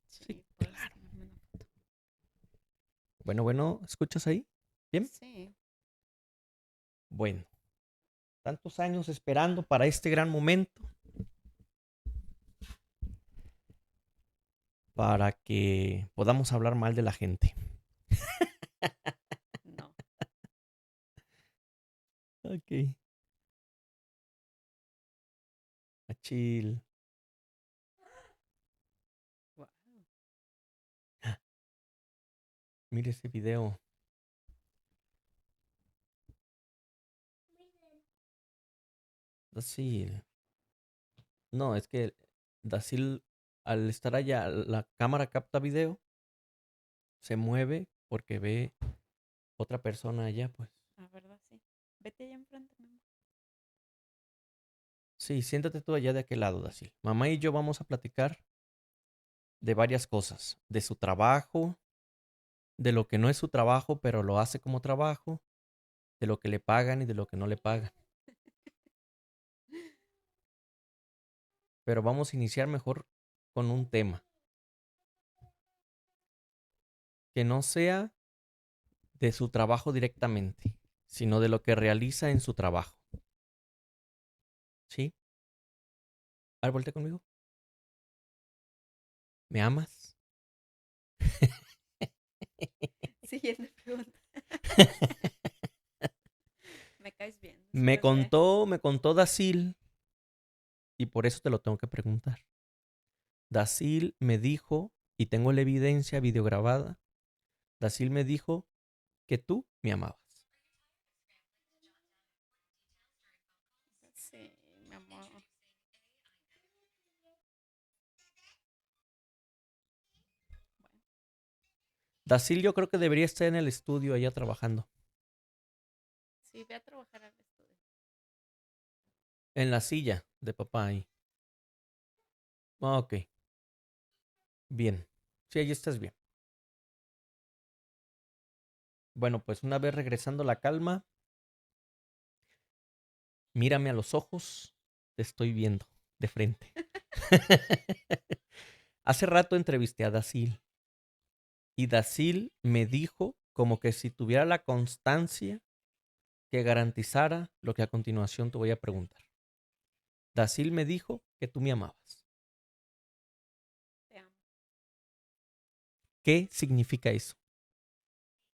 Sí, Sí, puedes claro. tomarme una foto. Bueno, ¿escuchas ahí? Bien. Sí, Bueno, tantos años esperando para este gran momento, para que podamos hablar mal de la gente. no. Ok. Chill. Wow. Mire ese video. Dasil. No, es que Dasil, al estar allá, la cámara capta video, se mueve porque ve otra persona allá, pues. La verdad, sí. Vete allá enfrente, mi amor. Sí, siéntate tú allá de aquel lado, Dasil. Mamá y yo vamos a platicar de varias cosas, de su trabajo, de lo que no es su trabajo, pero lo hace como trabajo, de lo que le pagan y de lo que no le pagan. Pero vamos a iniciar mejor con un tema que no sea de su trabajo directamente, sino de lo que realiza en su trabajo. ¿Sí? A ver, voltea conmigo. ¿Me amas? Siguiente pregunta. Me caes bien Me después de... contó Dasil, y por eso te lo tengo que preguntar. Dasil me dijo, y tengo la evidencia videograbada, Dasil me dijo que tú me amabas. Sí, mi amor. Bueno, Dasil yo creo que debería estar en el estudio allá trabajando. sí, ve a trabajar al estudio. En la silla de papá ahí. Ok, bien. Sí, ahí estás bien. Bueno, pues una vez regresando la calma, mírame a los ojos, te estoy viendo de frente. Hace rato entrevisté a Dasil y Dasil me dijo como que si tuviera la constancia que garantizara lo que a continuación te voy a preguntar. Dasil me dijo que tú me amabas. Te amo. ¿Qué significa eso?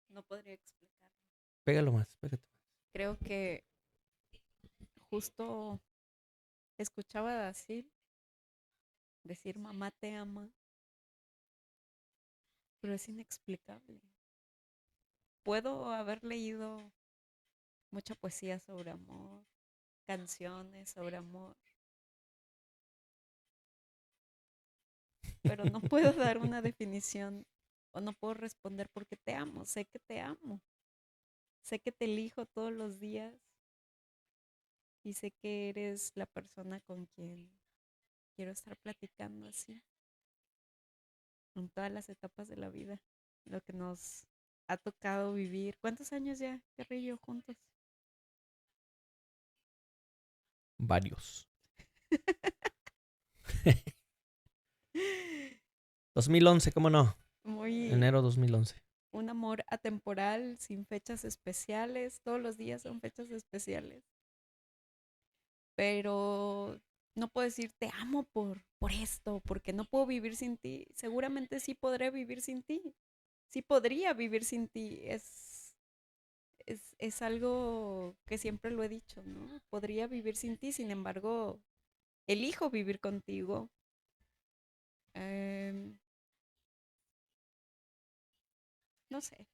No podría explicarlo. Pégalo más, pégate más. Creo que justo escuchaba a Dasil decir mamá te ama, pero es inexplicable. Puedo haber leído mucha poesía sobre amor, canciones sobre amor, pero no puedo dar una definición o no puedo responder porque te amo. Sé que te amo, sé que te elijo todos los días y sé que eres la persona con quien quiero estar platicando así en todas las etapas de la vida, lo que nos ha tocado vivir. ¿Cuántos años ya, Carrillo, juntos? Varios. 2011, ¿cómo no? Muy Enero 2011. un amor atemporal, sin fechas especiales. Todos los días son fechas especiales. Pero no puedo decir te amo por esto, porque no puedo vivir sin ti. Seguramente sí podré vivir sin ti. Sí podría vivir sin ti. Es algo que siempre lo he dicho, ¿no? Podría vivir sin ti, sin embargo, elijo vivir contigo. Eh, no sé,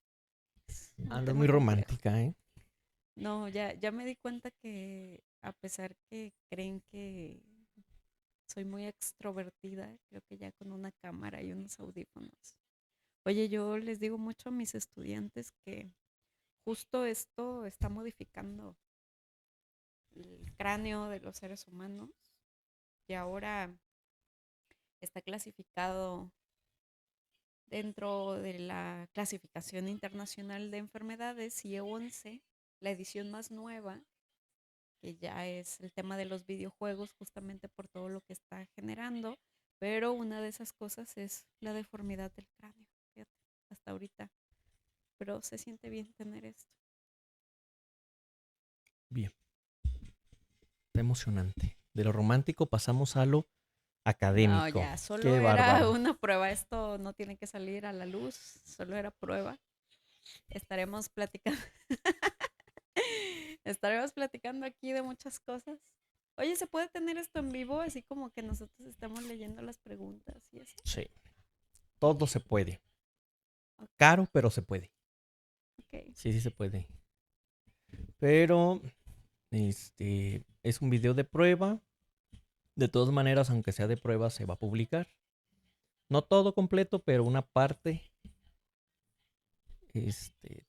es un Andas tema muy complejo. romántica, ¿eh? No, ya me di cuenta que a pesar que creen que soy muy extrovertida, creo que ya con una cámara y unos audífonos. Oye, yo les digo mucho a mis estudiantes que justo esto está modificando el cráneo de los seres humanos y ahora está clasificado dentro de la clasificación internacional de enfermedades IE11, la edición más nueva, que ya es el tema de los videojuegos justamente por todo lo que está generando, pero una de esas cosas es la deformidad del cráneo. Fíjate, hasta ahorita. Pero se siente bien tener esto. Bien, está emocionante. De lo romántico pasamos a lo No, académico. ya, solo Qué era bárbaro. una prueba. Esto no tiene que salir a la luz, solo era prueba. Estaremos platicando. Estaremos platicando aquí de muchas cosas. Oye, ¿se puede tener esto en vivo? Así como que nosotros estamos leyendo las preguntas y eso. Sí, todo se puede. Ok, Caro, pero se puede. ok. Sí, sí se puede. Pero es un video de prueba. De todas maneras, aunque sea de prueba, se va a publicar. No todo completo, pero una parte.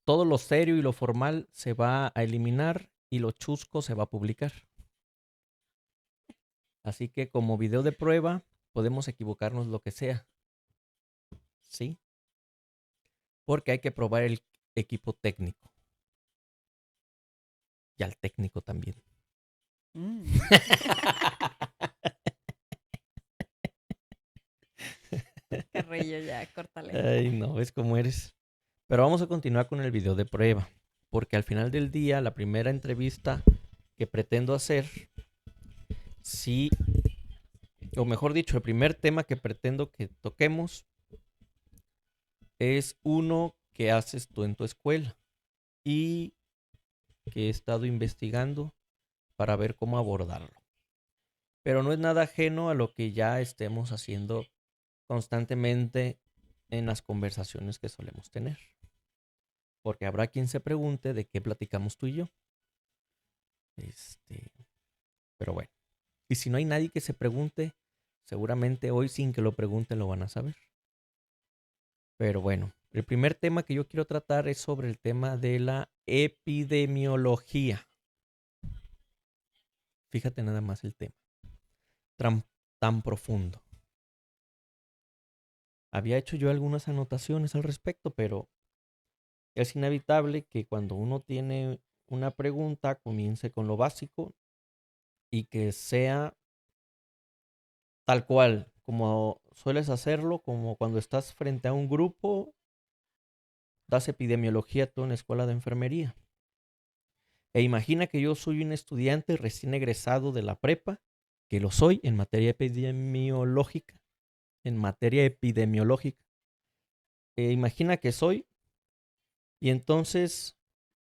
Todo lo serio y lo formal se va a eliminar y lo chusco se va a publicar. Así que como video de prueba podemos equivocarnos lo que sea, ¿sí? Porque hay que probar el equipo técnico y al técnico también. Mm. Carrillo, ya, córtale. Ay, no, ves cómo eres. Pero vamos a continuar con el video de prueba, porque al final del día, la primera entrevista que pretendo hacer, sí, o mejor dicho, el primer tema que pretendo que toquemos es uno que haces tú en tu escuela y que he estado investigando para ver cómo abordarlo. Pero no es nada ajeno a lo que ya estemos haciendo constantemente en las conversaciones que solemos tener. Porque habrá quien se pregunte de qué platicamos tú y yo. Este, pero bueno. Y si no hay nadie que se pregunte, seguramente hoy sin que lo pregunten lo van a saber. Pero bueno, el primer tema que yo quiero tratar es sobre el tema de la epidemiología. Fíjate nada más el tema. Tan, tan profundo. Había hecho yo algunas anotaciones al respecto, pero es inevitable que cuando uno tiene una pregunta comience con lo básico y que sea tal cual, como sueles hacerlo, como cuando estás frente a un grupo, das epidemiología tú en la escuela de enfermería. E imagina que yo soy un estudiante recién egresado de la prepa, que lo soy en materia epidemiológica, en materia epidemiológica. Imagina que soy, y entonces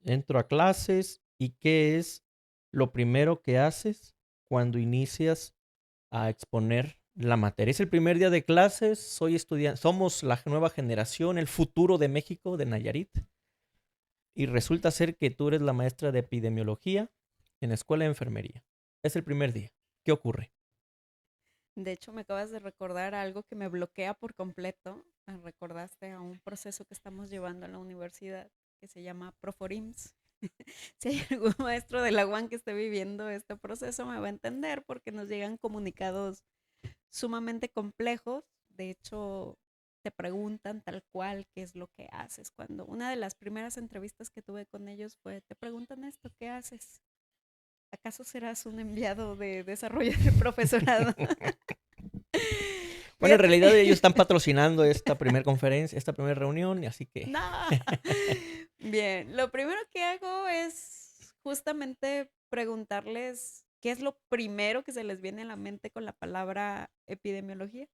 entro a clases, y ¿qué es lo primero que haces cuando inicias a exponer la materia? Es el primer día de clases, soy estudiante, somos la nueva generación, el futuro de México, de Nayarit, y resulta ser que tú eres la maestra de epidemiología en la escuela de enfermería. Es el primer día. ¿Qué ocurre? De hecho, me acabas de recordar algo que me bloquea por completo. Me recordaste a un proceso que estamos llevando en la universidad que se llama Proforims. Si hay algún maestro de la UAN que esté viviendo este proceso, me va a entender porque nos llegan comunicados sumamente complejos. De hecho, te preguntan tal cual qué es lo que haces. Cuando una de las primeras entrevistas que tuve con ellos fue, te preguntan esto, ¿qué haces? ¿Acaso serás un enviado de desarrollo del profesorado? Bueno, en Fíjate. realidad ellos están patrocinando esta primera conferencia, esta primera reunión, así que... No. Bien, lo primero que hago es justamente preguntarles qué es lo primero que se les viene a la mente con la palabra epidemiología.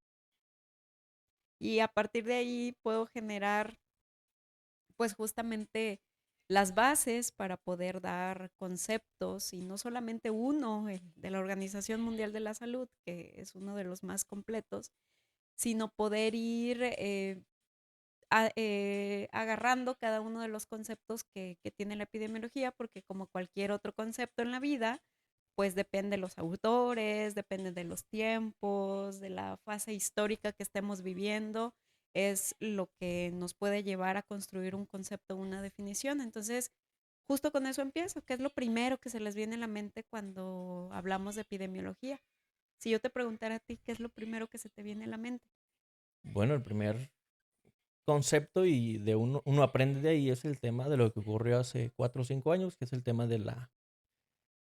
Y a partir de ahí puedo generar pues justamente las bases para poder dar conceptos y no solamente uno, el de la Organización Mundial de la Salud, que es uno de los más completos, sino poder ir agarrando cada uno de los conceptos que tiene la epidemiología, porque como cualquier otro concepto en la vida, pues depende de los autores, depende de los tiempos, de la fase histórica que estemos viviendo, es lo que nos puede llevar a construir un concepto, una definición. Entonces, justo con eso empiezo, ¿qué es lo primero que se les viene a la mente cuando hablamos de epidemiología? Si yo te preguntara a ti, ¿qué es lo primero que se te viene a la mente? Bueno, el primer concepto y de uno aprende de ahí es el tema de lo que ocurrió hace 4 o 5 años, que es el tema de la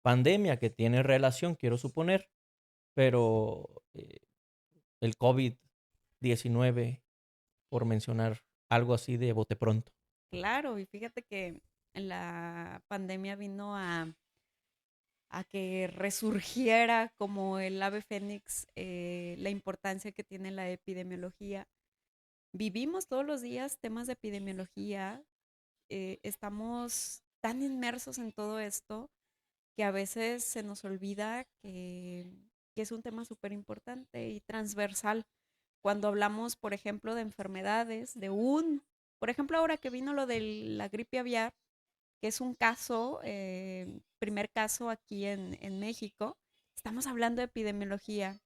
pandemia, que tiene relación, quiero suponer, pero el COVID-19, por mencionar algo así de bote pronto. Claro, y fíjate que la pandemia vino a que resurgiera como el ave fénix la importancia que tiene la epidemiología. Vivimos todos los días temas de epidemiología, estamos tan inmersos en todo esto que a veces se nos olvida que es un tema súper importante y transversal. Cuando hablamos, por ejemplo, de enfermedades, por ejemplo, ahora que vino lo de la gripe aviar, que es un caso, primer caso aquí en México, estamos hablando de epidemiología.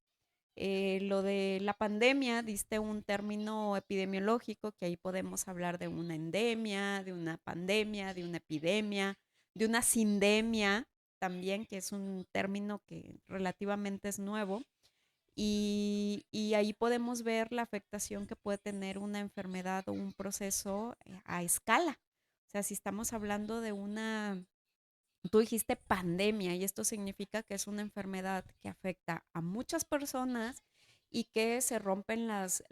Lo de la pandemia, diste un término epidemiológico, que ahí podemos hablar de una endemia, de una pandemia, de una epidemia, de una sindemia también, que es un término que relativamente es nuevo. Y ahí podemos ver la afectación que puede tener una enfermedad o un proceso a escala. O sea, si estamos hablando de tú dijiste pandemia y esto significa que es una enfermedad que afecta a muchas personas y que se rompen las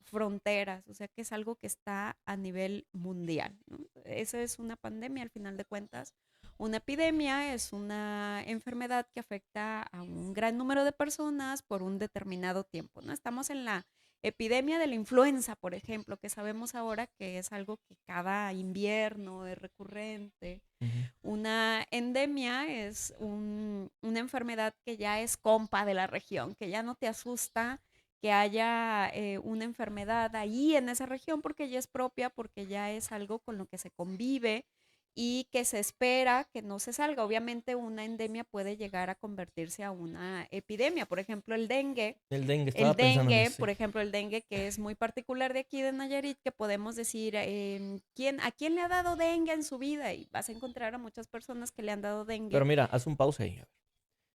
fronteras, o sea que es algo que está a nivel mundial, ¿no? Esa es una pandemia al final de cuentas. Una epidemia es una enfermedad que afecta a un gran número de personas por un determinado tiempo, ¿no? Estamos en la epidemia de la influenza, por ejemplo, que sabemos ahora que es algo que cada invierno es recurrente. Ujú. Una endemia es una enfermedad que ya es compa de la región, que ya no te asusta que haya una enfermedad ahí en esa región porque ya es propia, porque ya es algo con lo que se convive y que se espera que no se salga. Obviamente una endemia puede llegar a convertirse a una epidemia. Por ejemplo, El dengue, el estaba pensando en dengue, ese. por ejemplo, el dengue que es muy particular de aquí de Nayarit, que podemos decir, ¿a quién le ha dado dengue en su vida? Y vas a encontrar a muchas personas que le han dado Pero dengue. mira, haz un pausa ahí. A ver.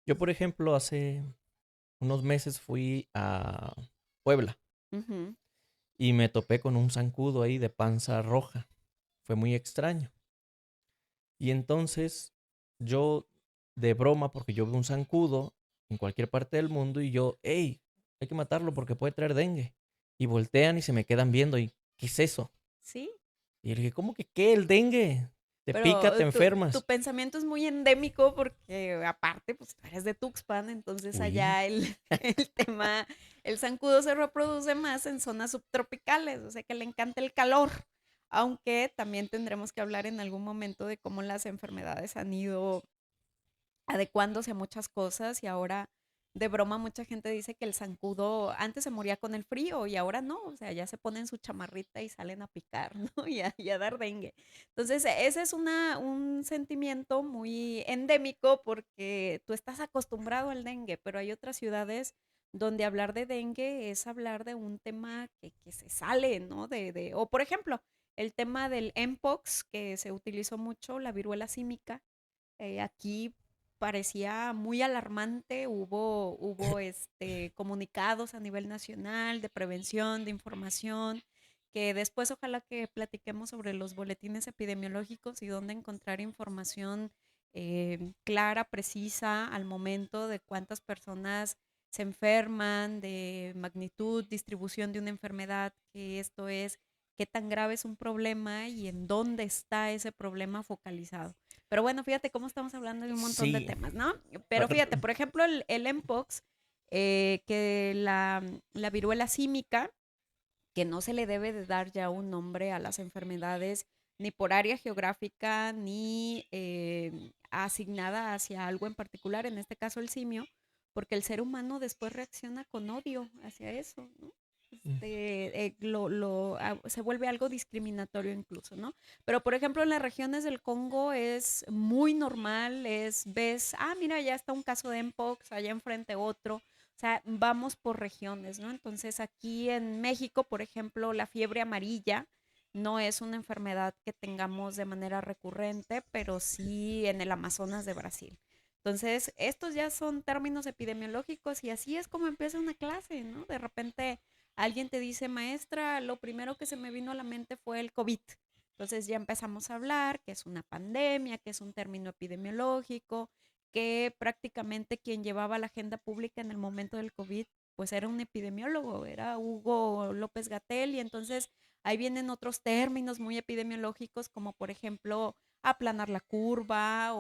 Yo, por ejemplo, hace unos meses fui a Puebla Ujú. y me topé con un zancudo ahí de panza roja. Fue muy extraño. Y entonces yo, de broma, porque yo veo un zancudo en cualquier parte del mundo y yo, hey, hay que matarlo porque puede traer dengue. Y voltean y se me quedan viendo y, ¿qué es eso? Sí, Y yo le dije, ¿cómo que qué? El dengue. Te pica, pero te tu enfermas. pensamiento es muy endémico porque aparte, pues tú eres de Tuxpan, entonces Uy. allá el tema, el zancudo se reproduce más en zonas subtropicales, o sea que le encanta el calor, aunque también tendremos que hablar en algún momento de cómo las enfermedades han ido adecuándose a muchas cosas y ahora de broma mucha gente dice que el zancudo antes se moría con el frío y ahora no, o sea, ya se ponen su chamarrita y salen a picar, ¿no? Y a dar dengue. Entonces, ese es un sentimiento muy endémico porque tú estás acostumbrado al dengue, pero hay otras ciudades donde hablar de dengue es hablar de un tema que se sale, ¿no? O por ejemplo, el tema del Mpox, que se utilizó mucho, la viruela símica, aquí parecía muy alarmante, hubo comunicados a nivel nacional de prevención, de información, que después ojalá que platiquemos sobre los boletines epidemiológicos y dónde encontrar información clara, precisa al momento de cuántas personas se enferman, de magnitud, distribución de una enfermedad, que esto es, qué tan grave es un problema y en dónde está ese problema focalizado. Pero bueno, fíjate cómo estamos hablando de un montón de Sí. temas, ¿no? A Pero ver, fíjate, por ejemplo, el Mpox, que la viruela símica, que no se le debe de dar ya un nombre a las enfermedades ni por área geográfica ni asignada hacia algo en particular, en este caso el simio, porque el ser humano después reacciona con odio hacia eso, ¿no? Se vuelve algo discriminatorio incluso, ¿no? Pero por ejemplo en las regiones del Congo es muy normal, mira, ya está un caso de Mpox, allá enfrente otro, o sea, vamos por regiones, ¿no? Entonces aquí en México, por ejemplo, la fiebre amarilla no es una enfermedad que tengamos de manera recurrente, pero sí en el Amazonas de Brasil. Entonces, estos ya son términos epidemiológicos y así es como empieza una clase, ¿no? De repente alguien te dice, maestra, lo primero que se me vino a la mente fue el COVID. Entonces ya empezamos a hablar que es una pandemia, que es un término epidemiológico, que prácticamente quien llevaba la agenda pública en el momento del COVID pues era un epidemiólogo, era Hugo López Gatell, y entonces ahí vienen otros términos muy epidemiológicos, como por ejemplo aplanar la curva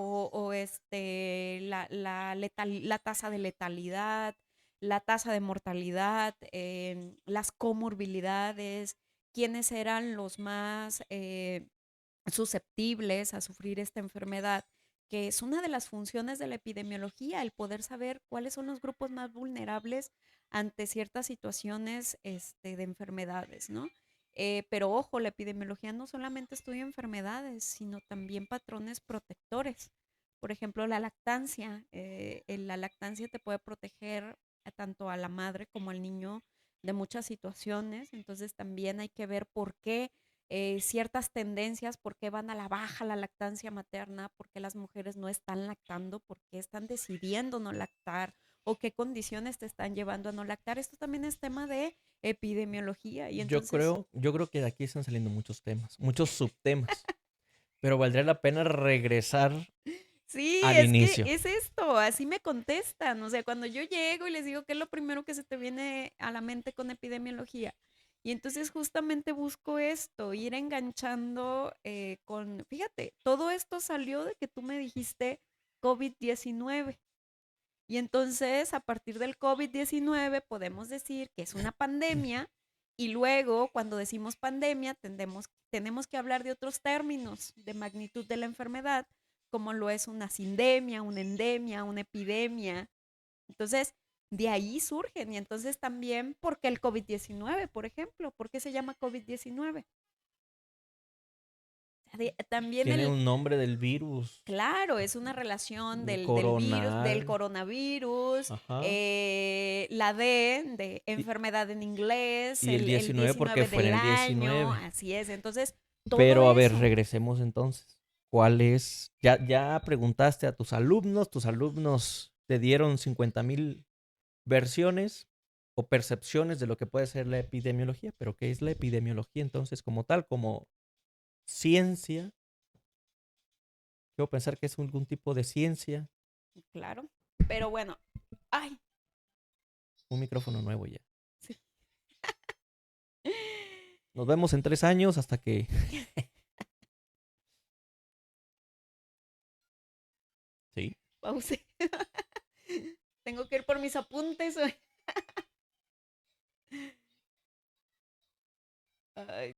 la tasa de letalidad, la tasa de mortalidad, las comorbilidades, quiénes eran los más susceptibles a sufrir esta enfermedad, que es una de las funciones de la epidemiología, el poder saber cuáles son los grupos más vulnerables ante ciertas situaciones de enfermedades, ¿no? Pero ojo, la epidemiología no solamente estudia enfermedades, sino también patrones protectores. Por ejemplo, la lactancia. La lactancia te puede proteger tanto a la madre como al niño de muchas situaciones. Entonces también hay que ver por qué ciertas tendencias, por qué van a la baja la lactancia materna, por qué las mujeres no están lactando, por qué están decidiendo no lactar o qué condiciones te están llevando a no lactar. Esto también es tema de epidemiología y entonces, Yo creo que de aquí están saliendo muchos temas, muchos subtemas, pero valdría la pena regresar sí, al es que inicio. es esto, así me contestan. O sea, cuando yo llego y les digo qué es lo primero que se te viene a la mente con epidemiología. Y entonces justamente busco esto, ir enganchando fíjate, todo esto salió de que tú me dijiste COVID-19. Y entonces, a partir del COVID-19, podemos decir que es una pandemia y luego, cuando decimos pandemia, tenemos que hablar de otros términos de magnitud de la enfermedad, como lo es una sindemia, una endemia, una epidemia. Entonces, de ahí surgen. Y entonces también, ¿por qué el COVID-19, por ejemplo? ¿Por qué se llama COVID-19? También Tiene un nombre del virus, claro, es una relación el del virus, del coronal, coronavirus, ajá, la D de y, enfermedad en inglés, y el el 19 porque 19 fue en del el año, 19. así es. Entonces, todo Pero a ver, eso, regresemos entonces. ¿Cuál es? Ya preguntaste a tus alumnos te dieron 50,000 versiones o percepciones de lo que puede ser la epidemiología, pero ¿qué es la epidemiología entonces como tal, como ciencia? Quiero pensar que es algún tipo de ciencia. claro. Pero bueno, ay, Un micrófono nuevo ya. sí. Nos vemos en 3 años hasta que... Sí. Pause. Tengo que ir por mis apuntes. Ay,